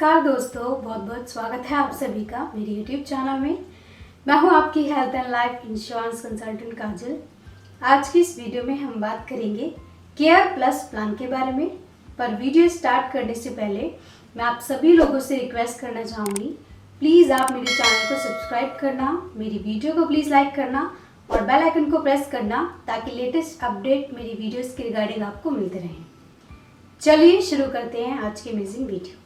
नमस्कार दोस्तों, बहुत बहुत स्वागत है आप सभी का मेरे YouTube चैनल में। मैं हूं आपकी health and life insurance consultant Kajal. आज की इस वीडियो में हम बात करेंगे केयर प्लस प्लान के बारे में। पर वीडियो स्टार्ट करने से पहले मैं आप सभी लोगों से रिक्वेस्ट करना चाहूँगी, प्लीज़ आप मेरे चैनल को सब्सक्राइब करना, मेरी वीडियो को प्लीज़ लाइक करना और बेल आइकन को प्रेस करना ताकि लेटेस्ट अपडेट मेरी वीडियोज़ के रिगार्डिंग आपको मिलते रहें। चलिए शुरू करते हैं आज की अमेजिंग वीडियो।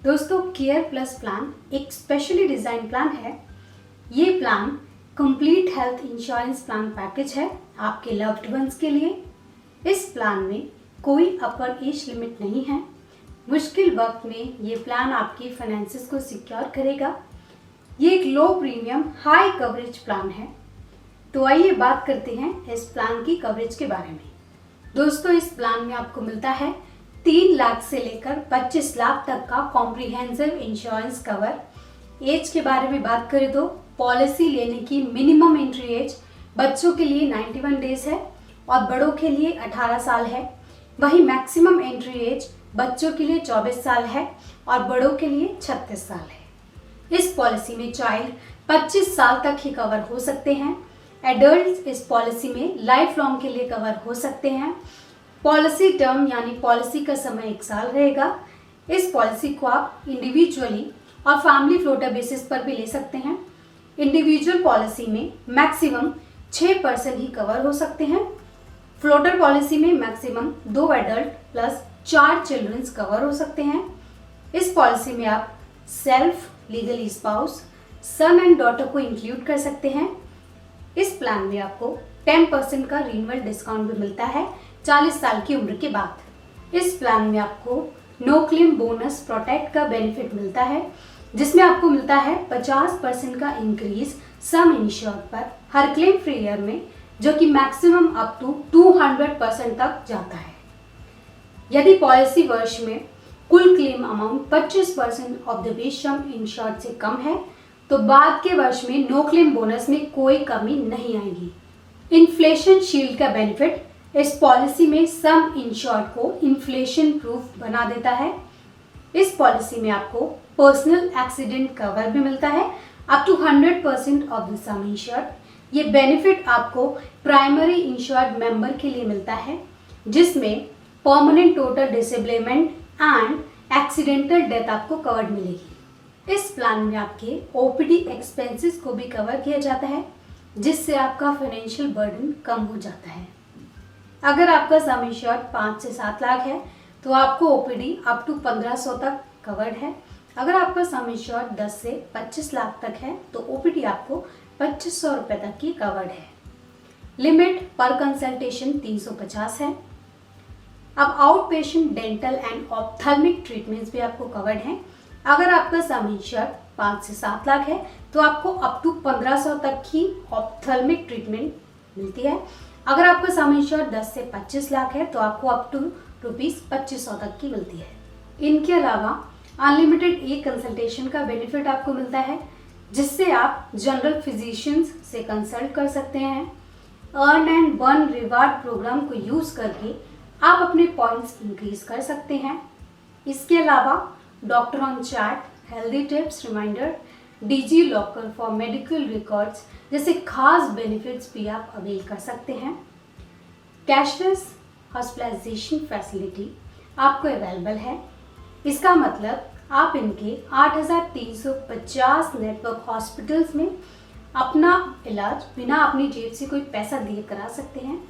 दोस्तों, केयर प्लस प्लान एक स्पेशली डिज़ाइन प्लान है। ये plan complete health insurance plan package है आपके लव्ड वंस के लिए। इस प्लान में कोई अपर एज लिमिट नहीं है। मुश्किल वक्त में ये प्लान आपकी फाइनेंसेस को सिक्योर करेगा। ये एक लो प्रीमियम हाई कवरेज प्लान है। तो आइए बात करते हैं इस प्लान की कवरेज के बारे में। दोस्तों, इस प्लान में आपको मिलता है 3 लाख से लेकर 25 लाख तक का कॉम्प्रिहेंसिव इंश्योरेंस कवर। एज के बारे में बात करें तो पॉलिसी लेने की मिनिमम एंट्री एज बच्चों के लिए 91 डेज है और बड़ों के लिए 18 साल है। वहीं मैक्सिमम एंट्री एज बच्चों के लिए 24 साल है और बड़ों के लिए 36 साल है। इस पॉलिसी में चाइल्ड 25 साल तक ही कवर हो सकते हैं। एडल्ट इस पॉलिसी में लाइफ लॉन्ग के लिए कवर हो सकते हैं। पॉलिसी टर्म यानी पॉलिसी का समय 1 साल रहेगा। इस पॉलिसी को आप इंडिविजुअली और फैमिली फ्लोटर बेसिस पर भी ले सकते हैं। इंडिविजुअल पॉलिसी में मैक्सिमम 6 पर्सन ही कवर हो सकते हैं। फ्लोटर पॉलिसी में maximum 2 adult plus 4 childrens cover हो सकते हैं। इस पॉलिसी में आप self, legal spouse, son and daughter को इंक्लूड कर सकते हैं। इस प्लान में आपको 10% का रिन्यूअल डिस्काउंट भी मिलता है 40 साल की उम्र के बाद। इस प्लान में आपको नो क्लेम बोनस प्रोटेक्ट का बेनिफिट मिलता है, जिसमें आपको मिलता है 50% का इंक्रीज सम इंश्योर्ड पर हर क्लेम फ्री ईयर में, जो कि मैक्सिमम अप टू 200% तक जाता है। यदि पॉलिसी वर्ष में कुल claim amount 25% of the base some insured से कम है तो बाद के वर्ष में नो क्लेम बोनस में कोई कमी नहीं आएगी। इन्फ्लेशन शील्ड का बेनिफिट इस पॉलिसी में सम इंश्योर्ड को इन्फ्लेशन प्रूफ बना देता है। इस पॉलिसी में आपको पर्सनल एक्सीडेंट कवर भी मिलता है up to 100% of the sum insured. ये बेनिफिट आपको प्राइमरी इंश्योर्ड मेंबर के लिए मिलता है, जिसमें permanent total disablement and accidental death आपको कवर्ड मिलेगी। इस प्लान में आपके ओपीडी एक्सपेंसेस को भी कवर किया जाता है, जिससे आपका फाइनेंशियल बर्डन कम हो जाता है। अगर आपका सम इंश्योर्ड 5 से 7 लाख है तो आपको ओपीडी अप टू 1500 तक कवर्ड है। अगर आपका सम इंश्योर्ड 10 से 25 लाख तक है तो ओपीडी आपको 2500 रुपये तक की कवर्ड है। लिमिट पर कंसल्टेशन 350 है। अब out patient dental and ophthalmic treatments भी आपको कवर्ड हैं। अगर आपका सम इंश्योर्ड 5 से 7 लाख है तो आपको अप टू 1500 तक की ऑप्थेल्मिक ट्रीटमेंट मिलती है। अगर आपका सम इंश्योर्ड 10 से 25 लाख है तो आपको अप टू ₹2500 तक की मिलती है। इनके अलावा अनलिमिटेड ई कंसल्टेशन का बेनिफिट आपको मिलता है, जिससे आप जनरल फिजिशियंस से कंसल्ट कर सकते हैं। Earn and burn reward program को यूज़ करके आप अपने पॉइंट्स इंक्रीज कर सकते हैं। इसके अलावा doctor on chat, healthy tips, reminder, digi locker for medical records जैसे खास बेनिफिट्स भी आप अवेल कर सकते हैं। कैशलेस हॉस्पिटलाइजेशन फैसिलिटी आपको अवेलेबल है। इसका मतलब आप इनके 8350 नेटवर्क हॉस्पिटल्स में अपना इलाज बिना अपनी जेब से कोई पैसा दिए करा सकते हैं।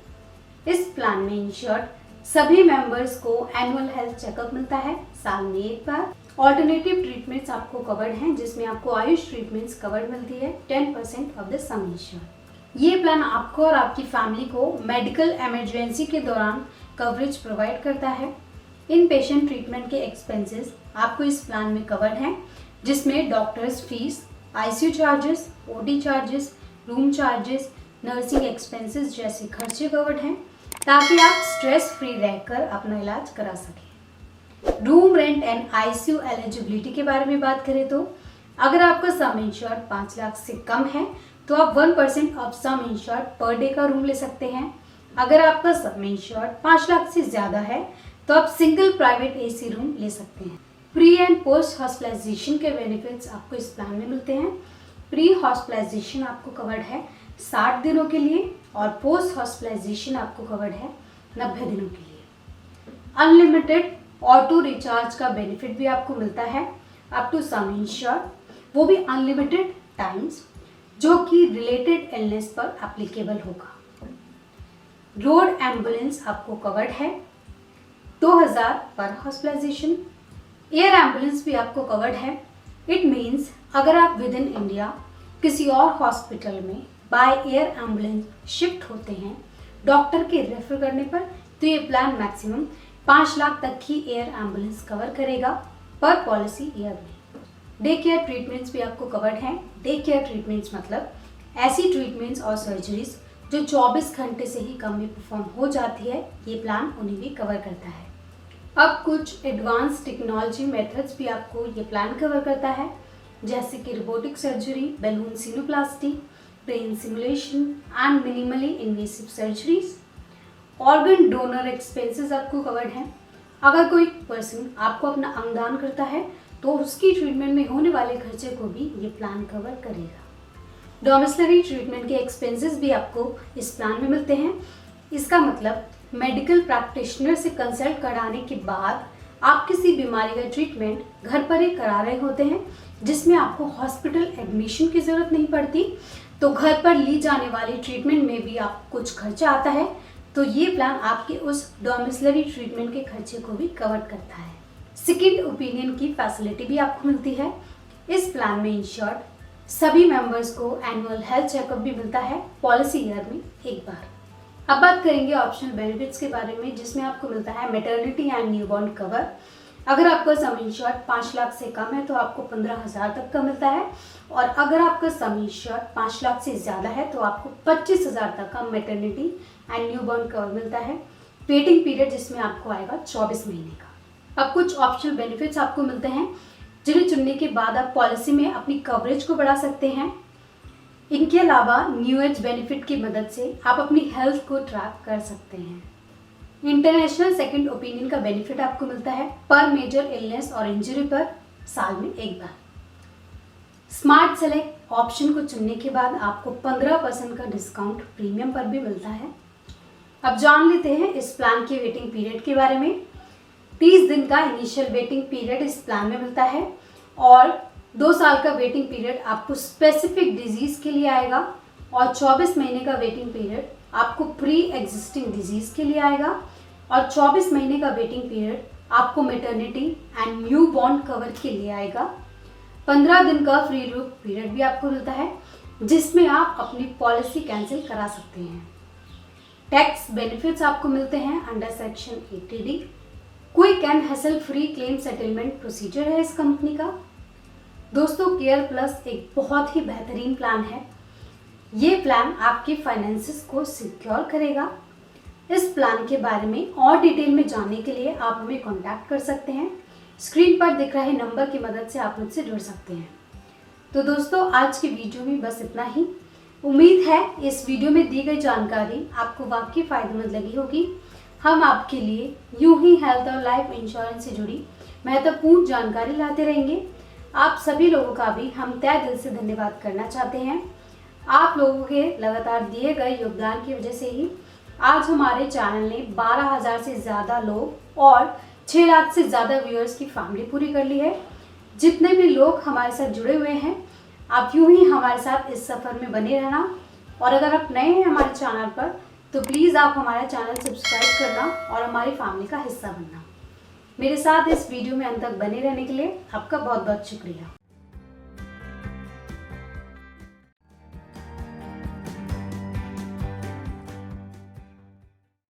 इस प्लान में इंश्योर्ड सभी मेंबर्स को एनुअल हेल्थ चेकअप मिलता है साल में 1 बार। ऑल्टरनेटिव ट्रीटमेंट्स आपको कवर्ड हैं, जिसमें आपको आयुष ट्रीटमेंट्स कवर्ड मिलती है 10% ऑफ द सम इंश्योर्ड। ये प्लान आपको और आपकी फैमिली को मेडिकल इमरजेंसी के दौरान कवरेज प्रोवाइड करता है। इन पेशेंट ट्रीटमेंट के एक्सपेंसेस आपको इस प्लान में कवर्ड हैं, जिसमें doctors fees, ICU charges, OT charges, room charges, nursing expenses जैसे खर्चे कवर्ड हैं, ताकि आप स्ट्रेस फ्री रहकर अपना इलाज करा सकें। Room rent and ICU eligibility के बारे में बात करें तो अगर आपका सम इंश्योर्ड 5 लाख से कम है तो आप 1% of some insured per day का रूम ले सकते हैं। अगर आपका सम इंश्योर्ड 5 लाख से ज़्यादा है तो आप सिंगल प्राइवेट एसी रूम ले सकते हैं। प्री एंड पोस्ट हॉस्पिटलाइजेशन के बेनिफिट्स आपको इस प्लान में मिलते हैं। प्री हॉस्पिटलाइजेशन आपको कवर्ड है 60 दिनों के लिए और पोस्ट हॉस्पिटलाइजेशन आपको कवर्ड है 90 दिनों के लिए। अनलिमिटेड ऑटो रिचार्ज का बेनिफिट भी आपको मिलता है अप टू सम इंश्योर्ड, वो भी अनलिमिटेड टाइम्स, जो कि रिलेटेड इलनेस पर एप्लीकेबल होगा। रोड एम्बुलेंस आपको कवर्ड है 2000 पर हॉस्पिटलाइजेशन। एयर एम्बुलेंस भी आपको कवर्ड है। इट मीन्स अगर आप विद इन इंडिया किसी और हॉस्पिटल में बाय एयर एम्बुलेंस शिफ्ट होते हैं डॉक्टर के रेफर करने पर, तो ये प्लान मैक्सिमम 5 लाख तक की एयर एम्बुलेंस कवर करेगा पर पॉलिसी ईयर में। डे केयर ट्रीटमेंट्स भी आपको कवर्ड हैं। डे केयर ट्रीटमेंट्स मतलब ऐसी ट्रीटमेंट्स और सर्जरीज जो 24 घंटे से ही कम में परफॉर्म हो जाती है, ये प्लान उन्हें भी कवर करता है। अब कुछ एडवांस टेक्नोलॉजी मेथड्स भी आपको ये प्लान कवर करता है, जैसे कि robotic surgery, balloon sinuplasty, brain simulation and minimally invasive surgeries. Organ donor expenses आपको कवर्ड हैं। अगर कोई पर्सन आपको अपना अंग दान करता है तो उसकी ट्रीटमेंट में होने वाले खर्चे को भी ये प्लान कवर करेगा। डोमिसिलरी ट्रीटमेंट के एक्सपेंसेस भी आपको इस प्लान में मिलते हैं। इसका मतलब मेडिकल प्रैक्टिशनर से कंसल्ट कराने के बाद आप किसी बीमारी का ट्रीटमेंट घर पर ही करा रहे होते हैं, जिसमें आपको हॉस्पिटल एडमिशन की ज़रूरत नहीं पड़ती, तो घर पर ली जाने वाली ट्रीटमेंट में भी आपको कुछ खर्चा आता है, तो ये प्लान आपके उस डोमिसिलरी ट्रीटमेंट के खर्चे को भी कवर करता है। सेकेंड ओपिनियन की फैसिलिटी भी आपको मिलती है। इस प्लान में इंश्योर्ड सभी मेंबर्स को एनुअल हेल्थ चेकअप भी मिलता है पॉलिसी ईयर में एक बार। अब बात करेंगे ऑप्शनल बेनिफिट्स के बारे में, जिसमें आपको मिलता है मैटरनिटी एंड न्यूबॉर्न कवर। अगर आपका सम इंश्योर्ड 5 लाख से कम है तो आपको 15,000 तक का मिलता है, और अगर आपका सम इंश्योर्ड 5 लाख से ज़्यादा है तो आपको 25,000 तक का मैटरनिटी एंड न्यूबॉर्न कवर मिलता है। वेटिंग पीरियड जिसमें आपको आएगा 24 महीने का। अब कुछ ऑप्शनल बेनिफिट्स आपको मिलते हैं जिन्हें चुनने के बाद आप पॉलिसी में अपनी कवरेज को बढ़ा सकते हैं। इनके अलावा न्यू एज बेनिफिट की मदद से आप अपनी हेल्थ को ट्रैक कर सकते हैं। इंटरनेशनल सेकंड ओपिनियन का बेनिफिट आपको मिलता है पर मेजर इलनेस और इंजरी पर साल में एक बार। स्मार्ट सेलेक्ट ऑप्शन को चुनने के बाद आपको 15% का डिस्काउंट प्रीमियम पर भी मिलता है। अब जान लेते हैं इस प्लान के वेटिंग पीरियड के बारे में। 30 दिन का इनिशियल वेटिंग पीरियड इस प्लान में मिलता है और 2 साल का वेटिंग पीरियड आपको स्पेसिफिक डिजीज़ के लिए आएगा, और 24 महीने का वेटिंग पीरियड आपको प्री एग्जिस्टिंग डिजीज़ के लिए आएगा, और 24 महीने का वेटिंग पीरियड आपको maternity and new born cover के लिए आएगा। 15 दिन का फ्री लुक पीरियड भी आपको मिलता है, जिसमें आप अपनी पॉलिसी कैंसिल करा सकते हैं। टैक्स बेनिफिट्स आपको मिलते हैं under section 80D। Quick and hassle free claim settlement procedure है इस कंपनी का। दोस्तों, केयर प्लस एक बहुत ही बेहतरीन प्लान है। ये प्लान आपके फाइनेंसेस को सिक्योर करेगा। इस प्लान के बारे में और डिटेल में जानने के लिए आप हमें कांटेक्ट कर सकते हैं। स्क्रीन पर दिख रहे नंबर की मदद से आप मुझसे जुड़ सकते हैं। तो दोस्तों, आज की वीडियो में बस इतना ही। उम्मीद है इस वीडियो में दी गई जानकारी आपको वाकई फायदेमंद लगी होगी। हम आपके लिए यूं ही हेल्थ और लाइफ इंश्योरेंस से जुड़ी महत्वपूर्ण जानकारी लाते रहेंगे। आप सभी लोगों का भी हम तहे दिल से धन्यवाद करना चाहते हैं। आप लोगों के लगातार दिए गए योगदान की वजह से ही आज हमारे चैनल ने 12,000 से ज़्यादा लोग और 6 लाख से ज़्यादा व्यूअर्स की फैमिली पूरी कर ली है। जितने भी लोग हमारे साथ जुड़े हुए हैं, आप यूं ही हमारे साथ इस सफ़र में बने रहना, और अगर आप नए हैं हमारे चैनल पर तो प्लीज़ आप हमारा चैनल सब्सक्राइब करना और हमारी फैमिली का हिस्सा बनना। मेरे साथ इस वीडियो में अंत तक बने रहने के लिए आपका बहुत बहुत शुक्रिया।